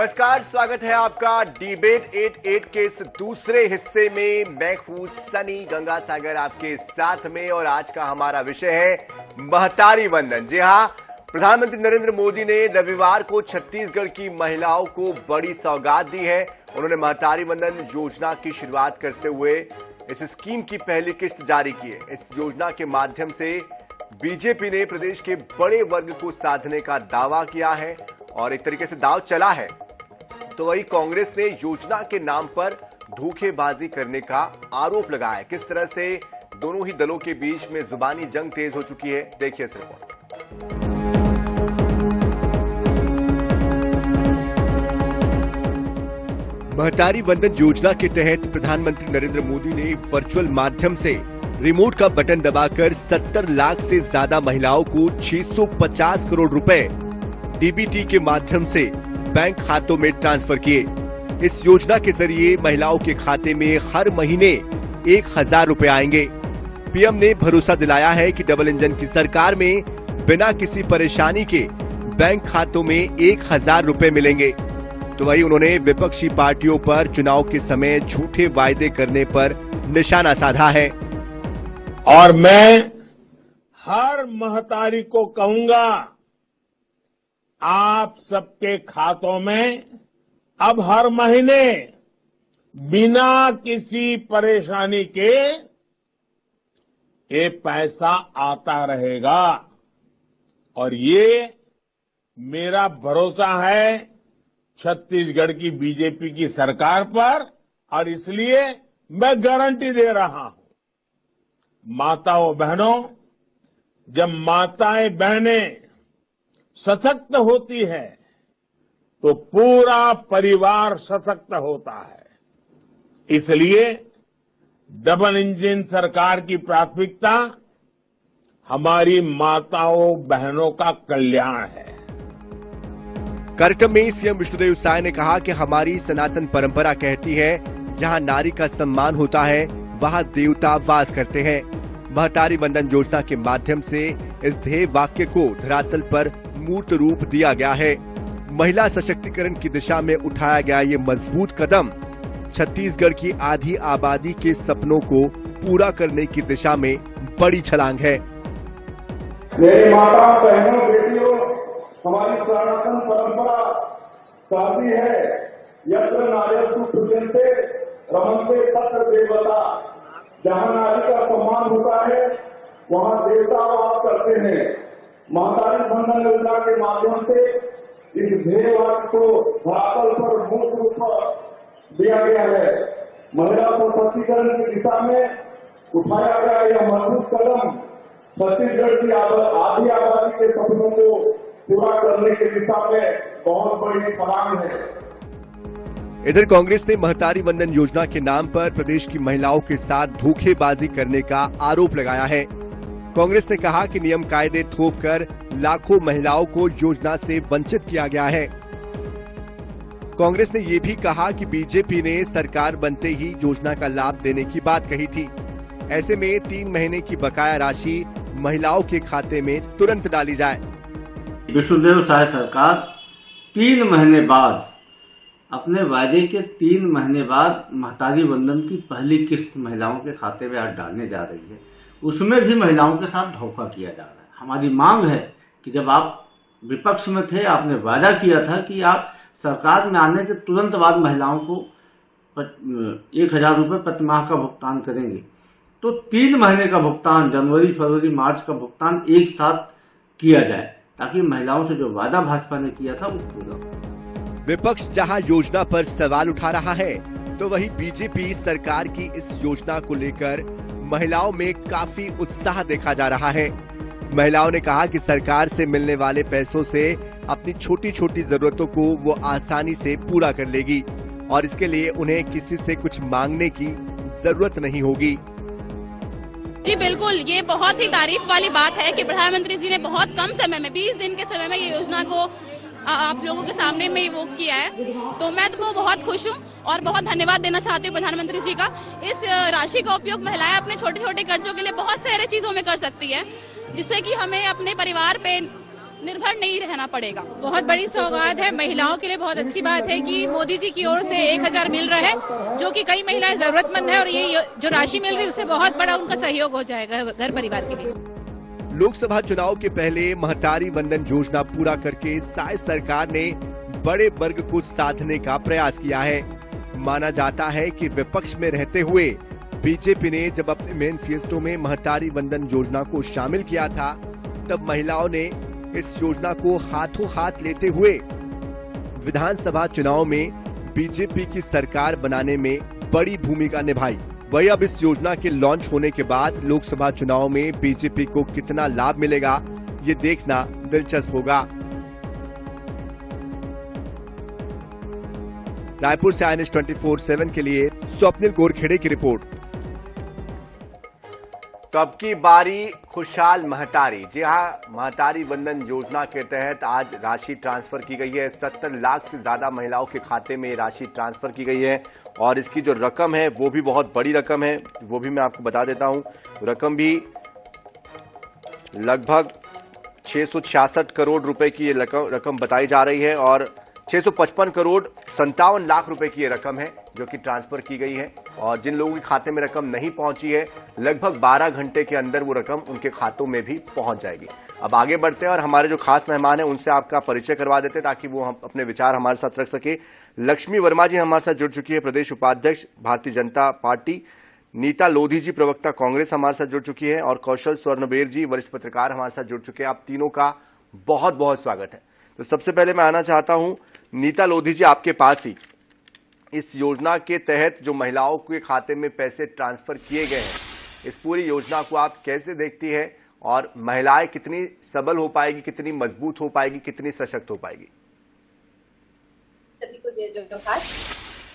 नमस्कार, स्वागत है आपका डिबेट 88 के इस दूसरे हिस्से में। मैं हूं सनी गंगा सागर आपके साथ में और आज का हमारा विषय है महतारी वंदन। जी हां, प्रधानमंत्री नरेंद्र मोदी ने रविवार को छत्तीसगढ़ की महिलाओं को बड़ी सौगात दी है। उन्होंने महतारी वंदन योजना की शुरुआत करते हुए इस स्कीम की पहली किस्त जारी की है। इस योजना के माध्यम से बीजेपी ने प्रदेश के बड़े वर्ग को साधने का दावा किया है और एक तरीके से दाव चला है। तो वही कांग्रेस ने योजना के नाम पर धोखेबाजी करने का आरोप लगाया है। किस तरह से दोनों ही दलों के बीच में जुबानी जंग तेज हो चुकी है, देखिए इस रिपोर्ट। महतारी वंदन योजना के तहत प्रधानमंत्री नरेंद्र मोदी ने वर्चुअल माध्यम से रिमोट का बटन दबाकर 70 लाख से ज्यादा महिलाओं को 650 करोड़ रुपए डीबीटी के माध्यम से बैंक खातों में ट्रांसफर किए। इस योजना के जरिए महिलाओं के खाते में हर महीने 1000 रुपए आएंगे। पीएम ने भरोसा दिलाया है कि डबल इंजन की सरकार में बिना किसी परेशानी के बैंक खातों में 1000 रुपए मिलेंगे। तो वही उन्होंने विपक्षी पार्टियों पर चुनाव के समय झूठे वायदे करने पर निशाना साधा है। और मैं हर महतारी को कहूंगा, आप सबके खातों में अब हर महीने बिना किसी परेशानी के ये पैसा आता रहेगा। और ये मेरा भरोसा है छत्तीसगढ़ की बीजेपी की सरकार पर, और इसलिए मैं गारंटी दे रहा हूं, माताओं बहनों, जब माताएं बहनें सशक्त होती है तो पूरा परिवार सशक्त होता है। इसलिए डबल इंजन सरकार की प्राथमिकता हमारी माताओं बहनों का कल्याण है। कार्यक्रम में सीएम विष्णुदेव साय ने कहा कि हमारी सनातन परंपरा कहती है, जहां नारी का सम्मान होता है वहां देवता वास करते हैं। महतारी वंदन योजना के माध्यम से इस ध्येय वाक्य को धरातल पर मूर्त रूप दिया गया है। महिला सशक्तिकरण की दिशा में उठाया गया ये मजबूत कदम छत्तीसगढ़ की आधी आबादी के सपनों को पूरा करने की दिशा में बड़ी छलांग है। मेरी माता बहनों बेटियों, हमारी सनातन परंपरा कहती है, यत्र नार्यस्तु पूज्यन्ते रमन्ते तत्र देवता। जहां नारी का सम्मान होता है वहां देवता वास करते हैं। महतारी वंदन योजना के माध्यम से इस ध्येय वाक्य को धरातल पर मूर्त रूप दिया गया है। महिला सशक्तिकरण की दिशा में उठाया गया यह मजबूत कदम छत्तीसगढ़ की आधी आबादी के सपनों को पूरा करने की दिशा में बहुत बड़ी छलांग है। इधर कांग्रेस ने महतारी वंदन योजना के नाम पर प्रदेश की महिलाओं के साथ धोखेबाजी करने का आरोप लगाया है। कांग्रेस ने कहा कि नियम कायदे थोपकर लाखों महिलाओं को योजना से वंचित किया गया है। कांग्रेस ने ये भी कहा कि बीजेपी ने सरकार बनते ही योजना का लाभ देने की बात कही थी। ऐसे में 3 महीने की बकाया राशि महिलाओं के खाते में तुरंत डाली जाए। विष्णुदेव साय सरकार 3 महीने बाद, अपने वायदे के 3 महीने बाद महतारी वंदन की पहली किस्त महिलाओं के खाते में आज डालने जा रही है। उसमें भी महिलाओं के साथ धोखा किया जा रहा है। हमारी मांग है कि जब आप विपक्ष में थे, आपने वादा किया था कि आप सरकार में आने के तुरंत बाद महिलाओं को 1000 रुपये प्रति माह का भुगतान करेंगे। तो 3 महीने का भुगतान, जनवरी, फरवरी, मार्च का भुगतान एक साथ किया जाए, ताकि महिलाओं से जो वादा भाजपा ने किया था वो पूरा हो। विपक्ष जहां योजना पर सवाल उठा रहा है, तो वहीं बीजेपी सरकार की इस योजना को लेकर महिलाओं में काफी उत्साह देखा जा रहा है। महिलाओं ने कहा कि सरकार से मिलने वाले पैसों से अपनी छोटी छोटी जरूरतों को वो आसानी से पूरा कर लेगी और इसके लिए उन्हें किसी से कुछ मांगने की जरूरत नहीं होगी। जी बिल्कुल, ये बहुत ही तारीफ वाली बात है कि प्रधानमंत्री जी ने बहुत कम समय में, 20 दिन के समय में ये योजना को आप लोगों के सामने में वो किया है। तो मैं तो बहुत खुश हूँ और बहुत धन्यवाद देना चाहती हूँ प्रधानमंत्री जी का। इस राशि का उपयोग महिलाएं अपने छोटे छोटे कर्जों के लिए बहुत सारे चीजों में कर सकती है, जिससे कि हमें अपने परिवार पे निर्भर नहीं रहना पड़ेगा। बहुत बड़ी सौगात है, महिलाओं के लिए बहुत अच्छी बात है कि मोदी जी की ओर से 1000 मिल रहा है, जो कि कई महिलाएं जरूरतमंद है, और ये जो राशि मिल रही है उससे बहुत बड़ा उनका सहयोग हो जाएगा घर परिवार के लिए। लोकसभा चुनाव के पहले महतारी वंदन योजना पूरा करके साय सरकार ने बड़े वर्ग को साधने का प्रयास किया है। माना जाता है कि विपक्ष में रहते हुए बीजेपी ने जब अपने मैनिफेस्टो में महतारी वंदन योजना को शामिल किया था, तब महिलाओं ने इस योजना को हाथों हाथ लेते हुए विधानसभा चुनाव में बीजेपी की सरकार बनाने में बड़ी भूमिका निभाई। वही अब इस योजना के लॉन्च होने के बाद लोकसभा चुनाव में बीजेपी को कितना लाभ मिलेगा, ये देखना दिलचस्प होगा। रायपुर से INS 24/7 के लिए स्वप्निल गोरखेड़े की रिपोर्ट। तो अब की बारी खुशहाल महतारी। जी हाँ, महतारी वंदन योजना के तहत आज राशि ट्रांसफर की गई है। 70 लाख से ज्यादा महिलाओं के खाते में राशि ट्रांसफर की गई है और इसकी जो रकम है वो भी बहुत बड़ी रकम है, वो भी मैं आपको बता देता हूं। रकम भी लगभग 666 करोड़ रुपए की ये रकम बताई जा रही है और 655 करोड़ 57 लाख रुपए की ये रकम है जो कि ट्रांसफर की गई है। और जिन लोगों के खाते में रकम नहीं पहुंची है, लगभग 12 घंटे के अंदर वो रकम उनके खातों में भी पहुंच जाएगी। अब आगे बढ़ते हैं और हमारे जो खास मेहमान हैं उनसे आपका परिचय करवा देते हैं ताकि वो हम अपने विचार हमारे साथ रख सके। लक्ष्मी वर्मा जी हमारे साथ जुड़ चुकी है, प्रदेश उपाध्यक्ष भारतीय जनता पार्टी। नीता लोधी जी प्रवक्ता कांग्रेस हमारे साथ जुड़ चुकी है और कौशल स्वर्णबेर जी वरिष्ठ पत्रकार हमारे साथ जुड़ चुके हैं। आप तीनों का बहुत बहुत स्वागत है। तो सबसे पहले मैं आना चाहता हूं नीता लोधी जी, आपके पास ही इस योजना के तहत जो महिलाओं के खाते में पैसे ट्रांसफर किए गए हैं, इस पूरी योजना को आप कैसे देखती है और महिलाएं कितनी सबल हो पाएगी, कितनी मजबूत हो पाएगी, कितनी सशक्त हो पाएगी? सभी को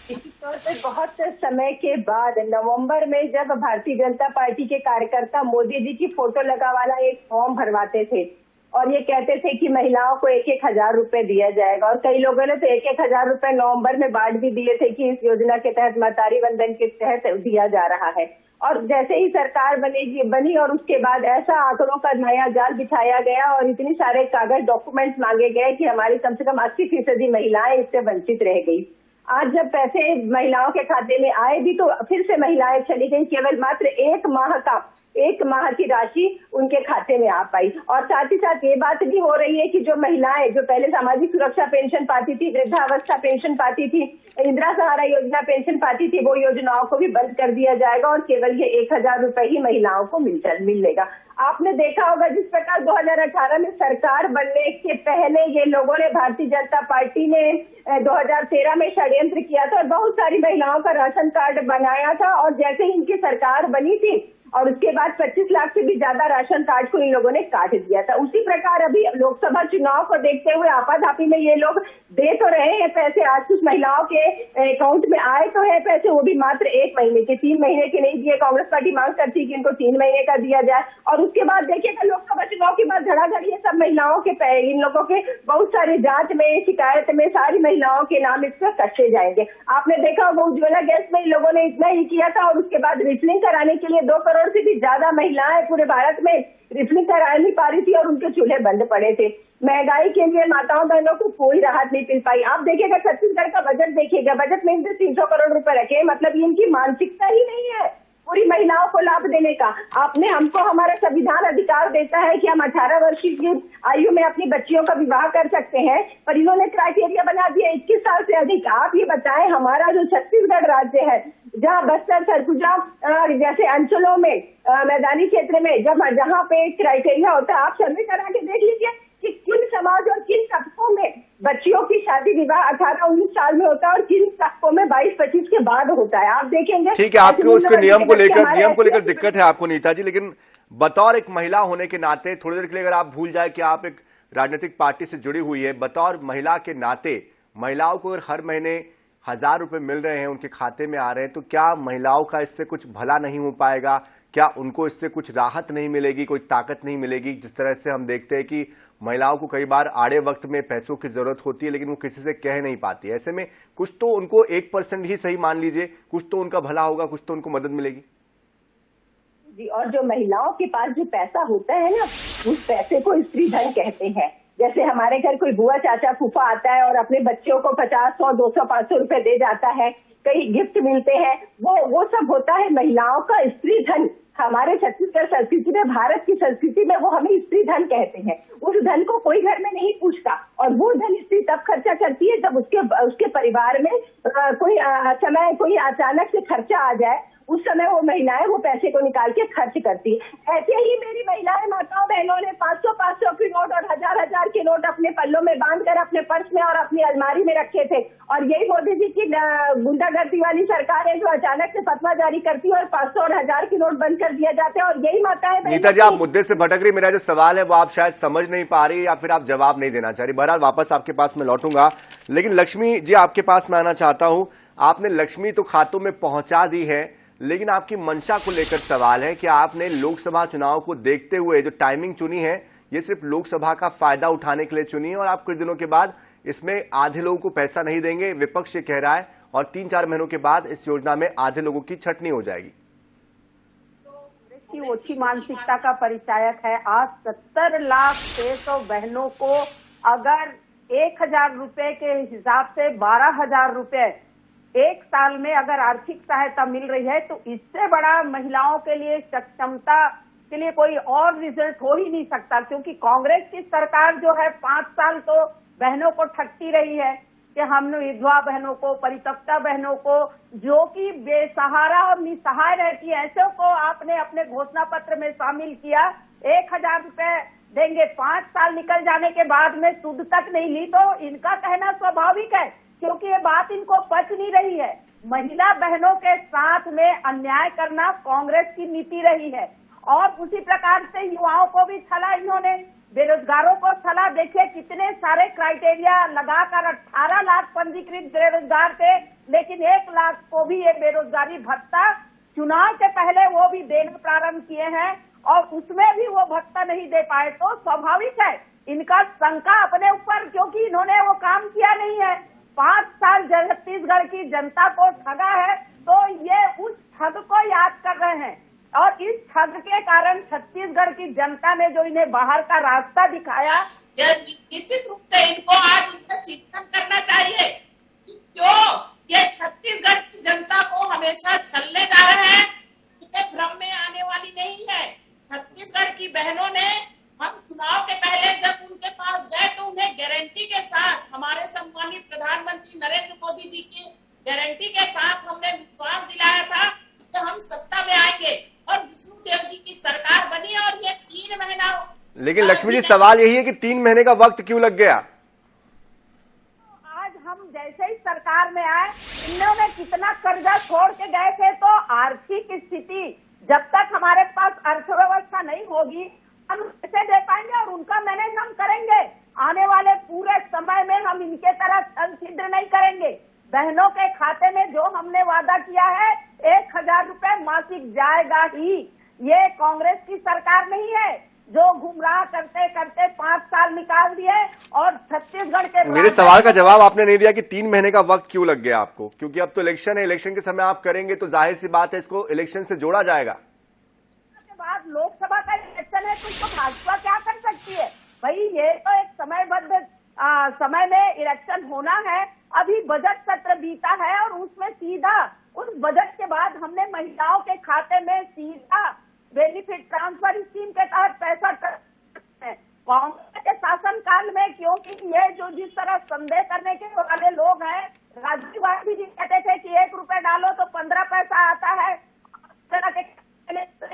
निश्चित तौर पर बहुत समय के बाद नवंबर में जब भारतीय जनता पार्टी के कार्यकर्ता मोदी जी की फोटो लगा वाला एक फॉर्म भरवाते थे और ये कहते थे कि महिलाओं को 1,000 रुपए दिया जाएगा, और कई लोगों ने तो 1,000 रुपए नवंबर में बांट भी दिए थे कि इस योजना के तहत महतारी वंदन के तहत दिया जा रहा है। और जैसे ही सरकार बनी और उसके बाद ऐसा आंकड़ों का नया जाल बिछाया गया और इतने सारे कागज डॉक्यूमेंट्स मांगे गए कि हमारी कम से कम 80% महिलाएं इससे वंचित रह गई। आज जब पैसे महिलाओं के खाते में आए भी तो फिर से महिलाएं चली गई, केवल मात्र एक माह की राशि उनके खाते में आ पाई। और साथ ही साथ ये बात भी हो रही है कि जो महिलाएं जो पहले सामाजिक सुरक्षा पेंशन पाती थी, वृद्धावस्था पेंशन पाती थी, इंदिरा सहारा योजना पेंशन पाती थी, वो योजनाओं को भी बंद कर दिया जाएगा और केवल ये 1,000 रुपए ही महिलाओं को मिलेगा। आपने देखा होगा जिस प्रकार 2018 में सरकार बनने के पहले ये लोगों ने, भारतीय जनता पार्टी ने 2013 में षड्यंत्र किया था और बहुत सारी महिलाओं का राशन कार्ड बनाया था, और जैसे ही इनकी सरकार बनी थी और उसके बाद 25 लाख से भी ज्यादा राशन कार्ड को इन लोगों ने काट दिया था। उसी प्रकार अभी लोकसभा चुनाव को देखते हुए आपाधापी में ये लोग दे तो रहे हैं पैसे, आज कुछ महिलाओं के अकाउंट में आए तो है पैसे, वो भी मात्र 1 महीने के, 3 महीने के नहीं दिए। कांग्रेस पार्टी मांग करती कि इनको 3 महीने का दिया जाए। और उसके बाद देखिएगा लोकसभा चुनाव के बाद धड़ाधड़ ये सब महिलाओं के इन लोगों के बहुत सारी जांच में, शिकायत में सारी महिलाओं के नाम इस पर कटे जाएंगे। आपने देखा होगा उज्ज्वला गैस में इन लोगों ने इतना ही किया था और उसके बाद रिफिलिंग कराने के लिए 2 करोड़ से भी ज्यादा महिलाएं पूरे भारत में रिफिलिंग करा नहीं पा रही थी और उनके चूल्हे बंद पड़े थे। महंगाई के लिए माताओं बहनों को कोई राहत नहीं मिल पाई। आप देखिएगा छत्तीसगढ़ का बजट देखिएगा, बजट में इनसे 300 करोड़ रुपए रखे, मतलब इनकी मानसिकता ही नहीं है पूरी महिलाओं को लाभ देने का। हमको हमारा संविधान अधिकार देता है कि हम 18 वर्ष की आयु में अपनी बच्चियों का विवाह कर सकते हैं, पर इन्होंने क्राइटेरिया बना दिया 21 साल से अधिक। आप ये बताएं, हमारा जो छत्तीसगढ़ राज्य है जहाँ बस्तर, सरगुजा जैसे अंचलों में, मैदानी क्षेत्र में जहाँ पे क्राइटेरिया होता है, आप सर्वे करा के देख लीजिए कि किन समाज और किन तबकों में बच्चियों की शादी विवाह 18-19 साल में होता है और किन तबकों में 22-25 के बाद होता है। आप देखेंगे। ठीक है, आपको उसके नियम को लेकर दिक्कत है आपको नीता जी, लेकिन बतौर एक महिला होने के नाते थोड़ी देर के लिए अगर आप भूल जाए कि आप एक राजनीतिक पार्टी से जुड़ी हुई है, बतौर महिला के नाते महिलाओं को अगर हर महीने 1,000 रुपए मिल रहे हैं, उनके खाते में आ रहे हैं, तो क्या महिलाओं का इससे कुछ भला नहीं हो पाएगा? क्या उनको इससे कुछ राहत नहीं मिलेगी, कोई ताकत नहीं मिलेगी? जिस तरह से हम देखते हैं कि महिलाओं को कई बार आड़े वक्त में पैसों की जरूरत होती है लेकिन वो किसी से कह नहीं पाती। ऐसे में कुछ तो उनको 1% ही सही मान लीजिए, कुछ तो उनका भला होगा, कुछ तो उनको मदद मिलेगी जी। और जो महिलाओं के पास जो पैसा होता है ना, उस पैसे को स्त्री धन कहते हैं। जैसे हमारे घर कोई बुआ चाचा फूफा आता है और अपने बच्चों को 50, 100, 200, 500 रुपए दे जाता है, कई गिफ्ट मिलते हैं, वो सब होता है महिलाओं का स्त्री धन। हमारे छत्तीसगढ़ संस्कृति में, भारत की संस्कृति में वो हमें स्त्री धन कहते हैं। उस धन को कोई घर में नहीं पूछता और वो धन स्त्री तब खर्चा करती है जब उसके परिवार में कोई अचानक से खर्चा आ जाए, उस समय वो महिलाएं वो पैसे को निकाल के खर्च करती है। ऐसे ही मेरी महिलाएं, माताओं बहनों ने 500-500 के नोट और 1000-1000 के नोट अपने पल्लों में बांधकर अपने पर्स में और अपनी अलमारी में रखे थे। और यही मोदी जी की गुंडागर्दी वाली सरकार है जो अचानक से फतवा जारी करती है और 500 और 1000 के नोट बंद कर दिया जाते हैं। और यही माताएं नीता जी, आप मुद्दे से भटक रही। मेरा जो सवाल है वो आप शायद समझ नहीं पा रही या फिर आप जवाब नहीं देना चाह रही। बहरहाल वापस आपके पास मैं लौटूंगा, लेकिन लक्ष्मी जी आपके पास मैं आना चाहता हूं। आपने लक्ष्मी तो खातों में पहुंचा दी है, लेकिन आपकी मंशा को लेकर सवाल है कि आपने लोकसभा चुनाव को देखते हुए जो टाइमिंग चुनी है ये सिर्फ लोकसभा का फायदा उठाने के लिए चुनी है और आप कुछ दिनों के बाद इसमें आधे लोगों को पैसा नहीं देंगे, विपक्ष ये कह रहा है, और 3-4 महीनों के बाद इस योजना में आधे लोगों की छटनी हो जाएगी। की ओछी मानसिकता का परिचायक है। आज 70,600,000 बहनों को अगर 1,000 रुपए के हिसाब से 12,000 रुपए एक साल में अगर आर्थिक सहायता मिल रही है तो इससे बड़ा महिलाओं के लिए सक्षमता के लिए कोई और रिजल्ट हो ही नहीं सकता। क्योंकि कांग्रेस की सरकार जो है 5 साल तो बहनों को ठगती रही है कि हमने विधवा बहनों को, परित्यक्ता बहनों को, जो कि बेसहारा और निसहाय रहती है, ऐसे को आपने अपने घोषणा पत्र में शामिल किया। 1,000 रुपए देंगे, 5 साल निकल जाने के बाद में सुध तक नहीं ली, तो इनका कहना स्वाभाविक है क्योंकि ये बात इनको पच नहीं रही है। महिला बहनों के साथ में अन्याय करना कांग्रेस की नीति रही है। और उसी प्रकार से युवाओं को भी छला इन्होंने, बेरोजगारों को छला। देखिए कितने सारे क्राइटेरिया लगाकर 18 लाख पंजीकृत बेरोजगार थे, लेकिन 1 लाख को भी ये बेरोजगारी भत्ता चुनाव के पहले वो भी देना प्रारंभ किए हैं और उसमें भी वो भत्ता नहीं दे पाए। तो स्वाभाविक है इनका शंका अपने ऊपर, क्योंकि इन्होंने वो काम किया नहीं है। 5 साल छत्तीसगढ़ की जनता को ठगा है तो ये उस ठग को याद कर रहे हैं और इस ठग के कारण छत्तीसगढ़ की जनता ने जो इन्हें बाहर का रास्ता दिखाया, निश्चित रूप से इनको आज उनका चिंतन करना चाहिए कि क्यों ये छत्तीसगढ़ की जनता को हमेशा छलने जा रहे हैं। इन्हें भ्रम में आने वाली नहीं है। छत्तीसगढ़ की बहनों ने, हम चुनाव के पहले जब उनके पास गए तो उन्हें गारंटी के साथ, हमारे सम्मानित प्रधानमंत्री नरेंद्र मोदी जी की गारंटी के साथ हमने विश्वास दिलाया था कि हम सत्ता में आएंगे और विष्णुदेव जी की सरकार बनी और ये 3 महीना। लेकिन लक्ष्मी जी सवाल यही है कि 3 महीने का वक्त क्यों लग गया? आज हम जैसे ही सरकार में आए, इन्होंने कितना कर्जा छोड़ के गए थे। तो आर्थिक स्थिति जब तक हमारे पास अर्थव्यवस्था नहीं होगी हम कैसे दे पाएंगे और उनका मैनेज हम करेंगे। आने वाले पूरे समय में हम इनके तरह छल छिद्र नहीं करेंगे। बहनों के खाते में जो हमने वादा किया है 1,000 रुपए मासिक जाएगा ही। ये कांग्रेस की सरकार नहीं है जो गुमराह करते करते 5 साल निकाल दिए और छत्तीसगढ़ के। मेरे सवाल का जवाब आपने नहीं दिया कि 3 महीने का वक्त क्यों लग गया आपको? क्योंकि अब तो इलेक्शन है, इलेक्शन के समय आप करेंगे तो जाहिर सी बात है इसको इलेक्शन से जोड़ा जाएगा। बाद लोकसभा का इलेक्शन है तो इसको भाजपा क्या कर सकती है भाई? ये तो एक समयबद्ध समय में इलेक्शन होना है। अभी बजट सत्र बीता है और उसमें सीधा उस बजट के बाद हमने महिलाओं के खाते में सीधा बेनिफिट ट्रांसफर स्कीम के तहत पैसा कांग्रेस के शासन काल में, क्योंकि ये जो जिस तरह संदेह करने के वाले लोग हैं, राजीव गांधी जी कहते थे कि 1 रुपए डालो तो 15 पैसा आता है।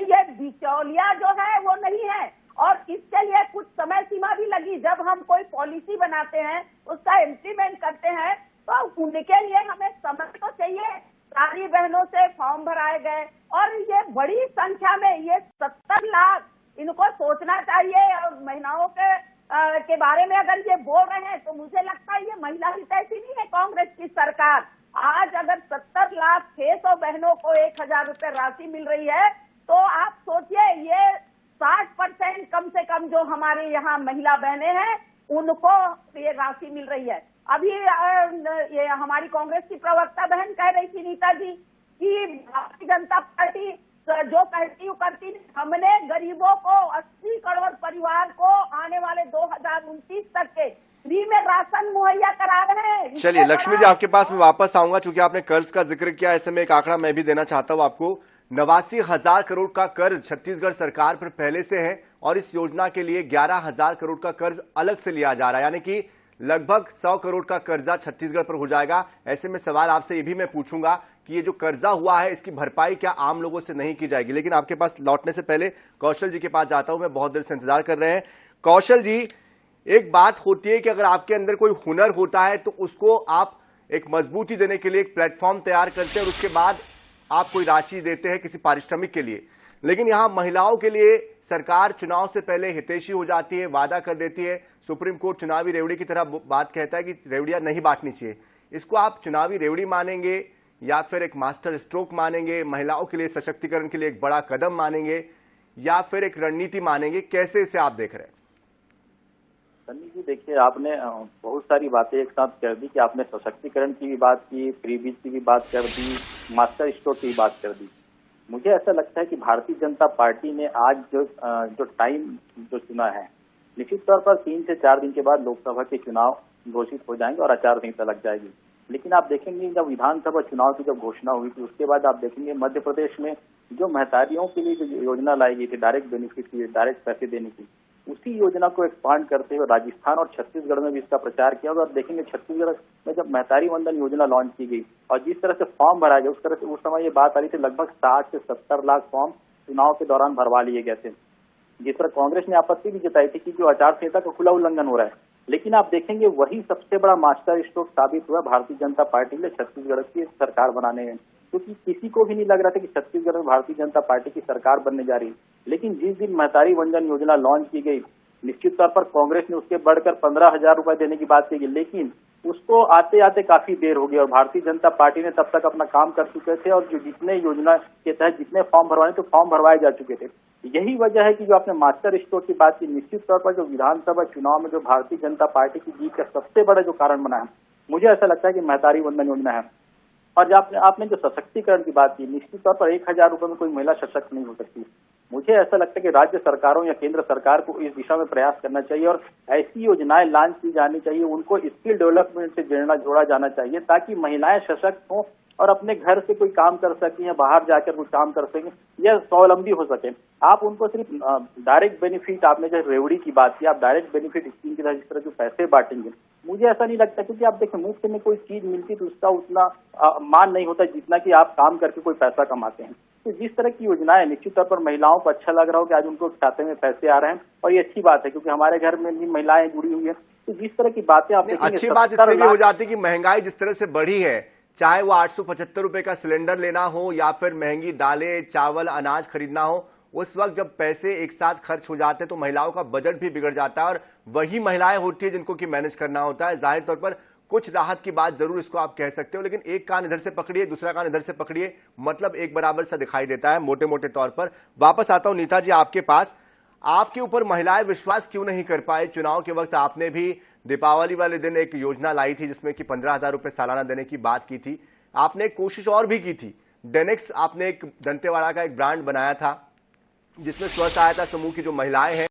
ये बिचौलिया जो है वो नहीं है और इसके लिए कुछ समय सीमा भी लगी। जब हम कोई पॉलिसी बनाते हैं, उसका इम्प्लीमेंट करते हैं तो उनके लिए हमें समय तो चाहिए। सारी बहनों से फॉर्म भराए गए और ये बड़ी संख्या में, ये 70 लाख, इनको सोचना चाहिए। और महिलाओं के बारे में अगर ये बोल रहे हैं तो मुझे लगता है ये महिला हितैषी नहीं है कांग्रेस की सरकार। आज अगर 70,600,000 बहनों को 1,000 रुपए राशि मिल रही है तो आप सोचिए ये 60% कम से कम जो हमारे यहाँ महिला बहनें हैं उनको ये राशि मिल रही है। अभी ये हमारी कांग्रेस की प्रवक्ता बहन कह रही थी नीता जी कि भारतीय जनता पार्टी जो कहती करती, हमने गरीबों को 80 करोड़ परिवार को आने वाले 2029 तक के फ्री में राशन मुहैया करा रहे हैं। चलिए लक्ष्मी जी, आपके पास मैं वापस आऊंगा, चूंकि आपने कर्ज का जिक्र किया। ऐसे में एक आंकड़ा मैं भी देना चाहता हूं आपको। 89,000 करोड़ का कर्ज छत्तीसगढ़ सरकार पर पहले से है और इस योजना के लिए 11,000 करोड़ का कर्ज अलग से लिया जा रहा है, यानी कि लगभग 100 करोड़ का कर्जा छत्तीसगढ़ पर हो जाएगा। ऐसे में सवाल आपसे ये भी मैं पूछूंगा कि ये जो कर्जा हुआ है इसकी भरपाई क्या आम लोगों से नहीं की जाएगी? लेकिन आपके पास लौटने से पहले कौशल जी के पास जाता हूं, मैं बहुत देर से इंतजार कर रहे हैं। कौशल जी, एक बात होती है कि अगर आपके अंदर कोई हुनर होता है तो उसको आप एक मजबूती देने के लिए एक प्लेटफॉर्म तैयार करते हैं और उसके बाद आप कोई राशि देते हैं किसी पारिश्रमिक के लिए। लेकिन यहां महिलाओं के लिए सरकार चुनाव से पहले हितैषी हो जाती है, वादा कर देती है। सुप्रीम कोर्ट चुनावी रेवड़ी की तरह बात कहता है कि रेवड़ियां नहीं बांटनी चाहिए। इसको आप चुनावी रेवड़ी मानेंगे या फिर एक मास्टर स्ट्रोक मानेंगे, महिलाओं के लिए सशक्तिकरण के लिए एक बड़ा कदम मानेंगे, या फिर एक रणनीति मानेंगे? कैसे इसे आप देख रहे हैं? सन्नी जी, देखिए, आपने बहुत सारी बातें एक साथ कर दी कि आपने सशक्तिकरण की भी बात की, फ्रीबीज की भी बात कर दी, मास्टर स्ट्रोक की भी बात कर दी। मुझे ऐसा लगता है कि भारतीय जनता पार्टी ने आज जो टाइम जो चुना है, निश्चित तौर पर 3 से 4 दिन के बाद लोकसभा के चुनाव घोषित हो जाएंगे और आचार संहिता लग जाएगी। लेकिन आप देखेंगे जब विधानसभा चुनाव की जब घोषणा हुई थी उसके बाद आप देखेंगे मध्य प्रदेश में जो महतारियों के लिए जो योजना लाई गई थी, डायरेक्ट बेनिफिट की, डायरेक्ट पैसे देने की, उसी योजना को एक्सपांड करते हुए राजस्थान और छत्तीसगढ़ में भी इसका प्रचार किया। और देखेंगे छत्तीसगढ़ में जब महतारी वंदन योजना लॉन्च की गई और जिस तरह से फॉर्म भरा गया, उस तरह से उस समय ये बात आ रही थी लगभग 60 से 70 लाख फॉर्म चुनाव के दौरान भरवा लिए गए थे, जिस पर कांग्रेस ने आपत्ति भी जताई थी कि जो आचार संहिता का खुला उल्लंघन हो रहा है। लेकिन आप देखेंगे वही सबसे बड़ा मास्टर स्ट्रोक साबित हुआ भारतीय जनता पार्टी ने छत्तीसगढ़ की सरकार बनाने में, क्योंकि किसी को भी नहीं लग रहा था कि छत्तीसगढ़ में भारतीय जनता पार्टी की सरकार बनने जा रही। लेकिन जिस दिन महतारी वंदन योजना लॉन्च की गई, निश्चित तौर पर कांग्रेस ने उसके बढ़कर 15,000 रुपए देने की बात की, लेकिन उसको आते आते काफी देर हो गई और भारतीय जनता पार्टी ने तब तक अपना काम कर चुके थे और जो जितने योजना के तहत जितने फॉर्म भरवाए तो फॉर्म भरवाए जा चुके थे। यही वजह है कि जो आपने मास्टर स्ट्रोक की बात की, निश्चित तौर पर जो विधानसभा चुनाव में जो भारतीय जनता पार्टी की जीत का सबसे बड़ा जो कारण बना है, मुझे ऐसा लगता है कि महतारी वंदन योजना है। और आपने जो सशक्तिकरण की बात की, निश्चित तौर पर 1,000 रुपए में कोई महिला सशक्त नहीं हो सकती। मुझे ऐसा लगता है कि राज्य सरकारों या केंद्र सरकार को इस दिशा में प्रयास करना चाहिए और ऐसी योजनाएं लॉन्च की जानी चाहिए, उनको स्किल डेवलपमेंट से जोड़ा जाना चाहिए ताकि महिलाएं सशक्त हों और अपने घर से कोई काम कर सकें या बाहर जाकर कोई काम कर सकें या स्वावलंबी हो सके। आप उनको सिर्फ डायरेक्ट बेनिफिट, आपने जो रेवड़ी की बात की, आप डायरेक्ट बेनिफिट स्कीम की तरह जिस तरह जो पैसे बांटेंगे, मुझे ऐसा नहीं लगता, क्योंकि आप देखें मुफ्त में कोई चीज मिलती तो उसका उतना मान नहीं होता जितना कि आप काम करके कोई पैसा कमाते हैं। तो जिस तरह की योजनाएं, निश्चित तौर पर महिलाओं को अच्छा लग रहा हो कि आज उनको खाते में पैसे आ रहे हैं और ये अच्छी बात है क्योंकि हमारे घर में भी महिलाएं जुड़ी हुई है। तो जिस तरह की बातें आप अच्छी बात इसलिए भी हो जाती है कि महंगाई जिस तरह से बढ़ी है, चाहे वो 875 रुपए का सिलेंडर लेना हो या फिर महंगी दालें, चावल, अनाज खरीदना हो, उस वक्त जब पैसे एक साथ खर्च हो जाते हैं तो महिलाओं का बजट भी बिगड़ जाता है और वही महिलाएं होती है जिनको कि मैनेज करना होता है। जाहिर तौर पर कुछ राहत की बात जरूर इसको आप कह सकते हो, लेकिन एक कान इधर से पकड़िए, दूसरा कान इधर से पकड़िए, मतलब एक बराबर सा दिखाई देता है मोटे मोटे तौर पर। वापस आता हूं नीता जी आपके पास। आपके ऊपर महिलाएं विश्वास क्यों नहीं कर पाए? चुनाव के वक्त आपने भी दीपावली वाले दिन एक योजना लाई थी जिसमें कि 15,000 रुपए सालाना देने की बात की थी। आपने एक कोशिश और भी की थी, डेनेक्स आपने एक दंतेवाड़ा का एक ब्रांड बनाया था जिसमें स्व सहायता समूह की जो महिलाएं हैं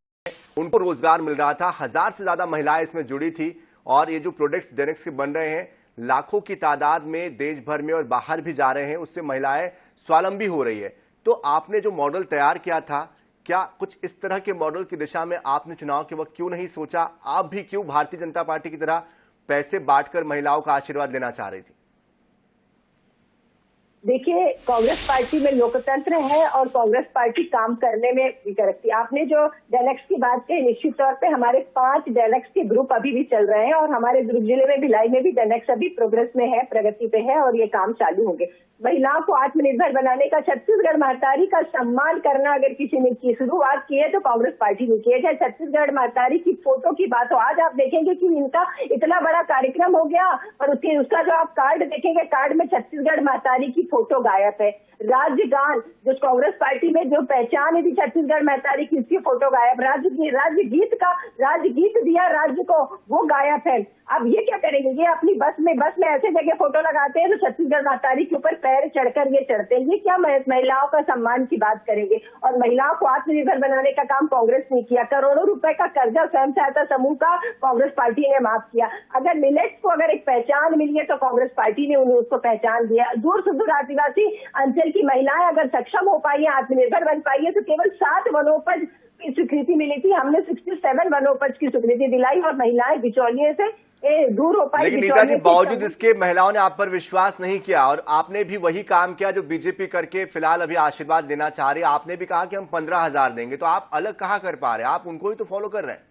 उनको रोजगार मिल रहा था। 1000 से ज्यादा महिलाएं इसमें जुड़ी थी और ये जो प्रोडक्ट्स डेनेक्स के बन रहे हैं लाखों की तादाद में देश भर में और बाहर भी जा रहे हैं, उससे महिलाएं स्वावलंबी हो रही है। तो आपने जो मॉडल तैयार किया था, क्या कुछ इस तरह के मॉडल की दिशा में आपने चुनाव के वक्त क्यों नहीं सोचा? आप भी क्यों भारतीय जनता पार्टी की तरह पैसे बांटकर महिलाओं का आशीर्वाद लेना चाह रही थी? देखिए, कांग्रेस पार्टी में लोकतंत्र है और कांग्रेस पार्टी काम करने में करती है। आपने जो डेनेक्स की बात कही, निश्चित तौर पे हमारे 5 डेनेक्स के ग्रुप अभी भी चल रहे हैं और हमारे दुर्ग जिले में भिलाई में भी डेनेक्स अभी प्रोग्रेस में है, प्रगति पे है और ये काम चालू होंगे। महिलाओं को आत्मनिर्भर बनाने का, छत्तीसगढ़ महतारी का सम्मान करना अगर किसी ने की शुरुआत की है तो कांग्रेस पार्टी ने की है। चाहे छत्तीसगढ़ महतारी की फोटो की बात हो, आज आप देखेंगे कि इनका इतना बड़ा कार्यक्रम हो गया और उसका जो आप कार्ड देखेंगे, कार्ड में छत्तीसगढ़ महतारी की फोटो गायब है। राज्यगान जो कांग्रेस पार्टी में जो पहचान थी छत्तीसगढ़ महतारी की, इसकी फोटो गायब। राजगीत दिया राज्य को, वो गायब है। अब ये क्या करेंगे? ये अपनी बस में ऐसे जगह फोटो लगाते हैं तो छत्तीसगढ़ महतारी के ऊपर पैर चढ़कर ये चढ़ते हैं। ये क्या महिलाओं का सम्मान की बात करेंगे? और महिलाओं को आत्मनिर्भर बनाने का काम कांग्रेस ने किया। करोड़ों रुपए का कर्जा स्वयं सहायता समूह का कांग्रेस पार्टी ने माफ किया। अगर मिलेट्स को अगर एक पहचान मिली है तो कांग्रेस पार्टी ने उन्हें उसको पहचान दिया। दूर सुदूर आदिवासी अंचल की महिलाएं अगर सक्षम हो पाई है, आत्मनिर्भर बन पाई है, तो केवल 7 वनोपज की स्वीकृति मिली थी, हमने 67 वनोपज की स्वीकृति दिलाई और महिलाएं बिचौलिए से दूर हो पाई। लेकिन नीता जी, बावजूद इसके महिलाओं ने आप पर विश्वास नहीं किया और आपने भी वही काम किया जो बीजेपी करके फिलहाल अभी आशीर्वाद देना चाह रही है। आपने भी कहा कि हम 15,000 देंगे, तो आप अलग कहाँ कर पा रहे हैं? आप उनको ही तो फॉलो कर रहे हैं।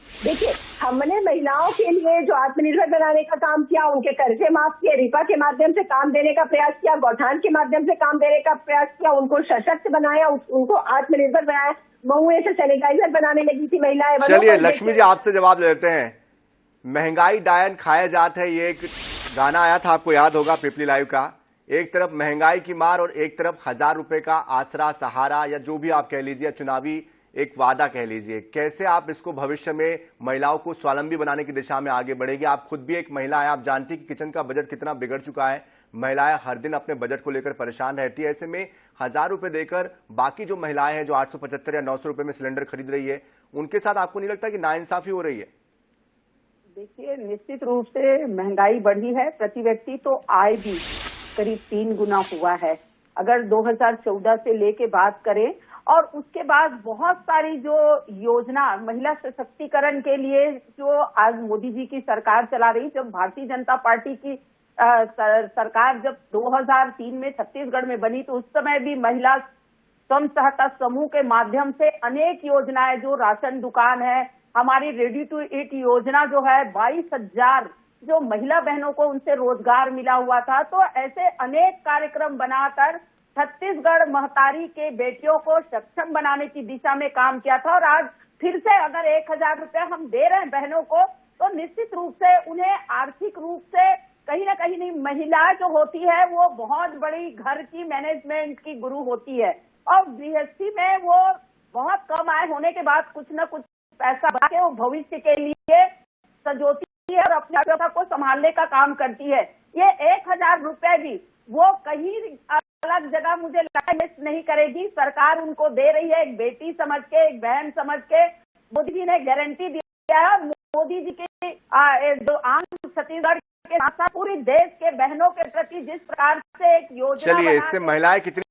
देखिए, हमने महिलाओं के लिए जो आत्मनिर्भर बनाने का काम किया, उनके कर्जे माफ किए, रिपा के माध्यम से काम देने का प्रयास किया, गौठान के माध्यम से काम देने का प्रयास किया, उनको सशक्त बनाया, उनको आत्मनिर्भर बनाया। महुए से सैनिटाइजर बनाने लगी थी महिलाएं। चलिए लक्ष्मी जी, आपसे जवाब लेते हैं। महंगाई डायन खाया जात है, ये एक गाना आया था, आपको याद होगा, पीपली लाइव का। एक तरफ महंगाई की मार और एक तरफ 1000 रुपए का आसरा, सहारा या जो भी आप कह लीजिए, चुनावी एक वादा कह लीजिए। कैसे आप इसको भविष्य में महिलाओं को स्वावलंबी बनाने की दिशा में आगे बढ़ेगी? आप खुद भी एक महिला है, आप जानती कि किचन का बजट कितना बिगड़ चुका है। महिलाएं हर दिन अपने बजट को लेकर परेशान रहती है। ऐसे में 1000 रुपए देकर बाकी जो महिलाएं हैं जो 875 या 900 रुपए में सिलेंडर खरीद रही है, उनके साथ आपको नहीं लगता कि नाइंसाफी हो रही है? देखिए, निश्चित रूप से महंगाई बढ़ी है, प्रति व्यक्ति तो आय भी करीब 3 गुना हुआ है। अगर 2014 से लेके बात करें और उसके बाद बहुत सारी जो योजना महिला सशक्तिकरण के लिए जो आज मोदी जी की सरकार चला रही, जब भारतीय जनता पार्टी की सरकार जब 2003 में छत्तीसगढ़ में बनी तो उस समय भी महिला स्वयं सहायता समूह के माध्यम से अनेक योजनाएं, जो राशन दुकान है, हमारी रेडी टू ईट योजना जो है, 22,000 जो महिला बहनों को उनसे रोजगार मिला हुआ था। तो ऐसे अनेक कार्यक्रम बनाकर छत्तीसगढ़ महतारी के बेटियों को सक्षम बनाने की दिशा में काम किया था। और आज फिर से अगर 1000 रुपए हम दे रहे हैं बहनों को, तो निश्चित रूप से उन्हें आर्थिक रूप से कहीं ना कहीं नहीं, महिला जो होती है वो बहुत बड़ी घर की मैनेजमेंट की गुरु होती है और गृहस्थी में वो बहुत कम आय होने के बाद कुछ न कुछ पैसा बचा के वो भविष्य के लिए सजोती है और अपनी व्यवस्था को संभालने का काम करती है। ये 1000 रुपए भी वो कहीं अलग जगह मुझे लगता है नहीं करेगी। सरकार उनको दे रही है एक बेटी समझ के, एक बहन समझ के। मोदी जी ने गारंटी दिया है। मोदी जी के जो आंध्र छत्तीसगढ़ के साथ साथ पूरी देश के बहनों के प्रति जिस प्रकार से एक योजना, चलिए इससे महिलाएं कितनी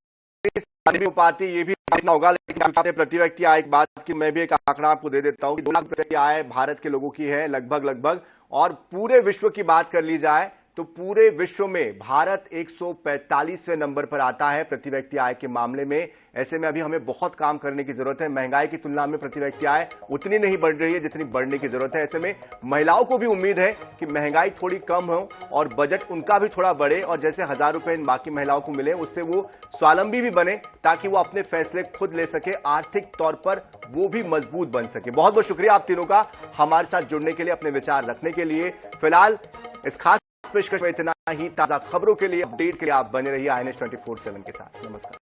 हो पाती ये भी देखना होगा। लेकिन आपने प्रति व्यक्ति आय एक बात की, मैं भी एक आंकड़ा आपको दे देता हूँ कि 2 लाख रुपए की आय भारत के लोगों की है लगभग, और पूरे विश्व की बात कर ली जाए तो पूरे विश्व में भारत 145वें नंबर पर आता है प्रति व्यक्ति आय के मामले में। ऐसे में अभी हमें बहुत काम करने की जरूरत है। महंगाई की तुलना में प्रति व्यक्ति आय उतनी नहीं बढ़ रही है जितनी बढ़ने की जरूरत है। ऐसे में महिलाओं को भी उम्मीद है कि महंगाई थोड़ी कम हो और बजट उनका भी थोड़ा बढ़े और जैसे 1000 रुपए बाकी महिलाओं को मिले उससे वो स्वावलंबी भी बने ताकि वो अपने फैसले खुद ले सके, आर्थिक तौर पर वो भी मजबूत बन सके। बहुत बहुत शुक्रिया आप तीनों का हमारे साथ जुड़ने के लिए, अपने विचार रखने के लिए। फिलहाल इस खास पेशकश में इतना ही। ताजा खबरों के लिए, अपडेट के लिए आप बने रहिए INS 24/7 के साथ। नमस्कार।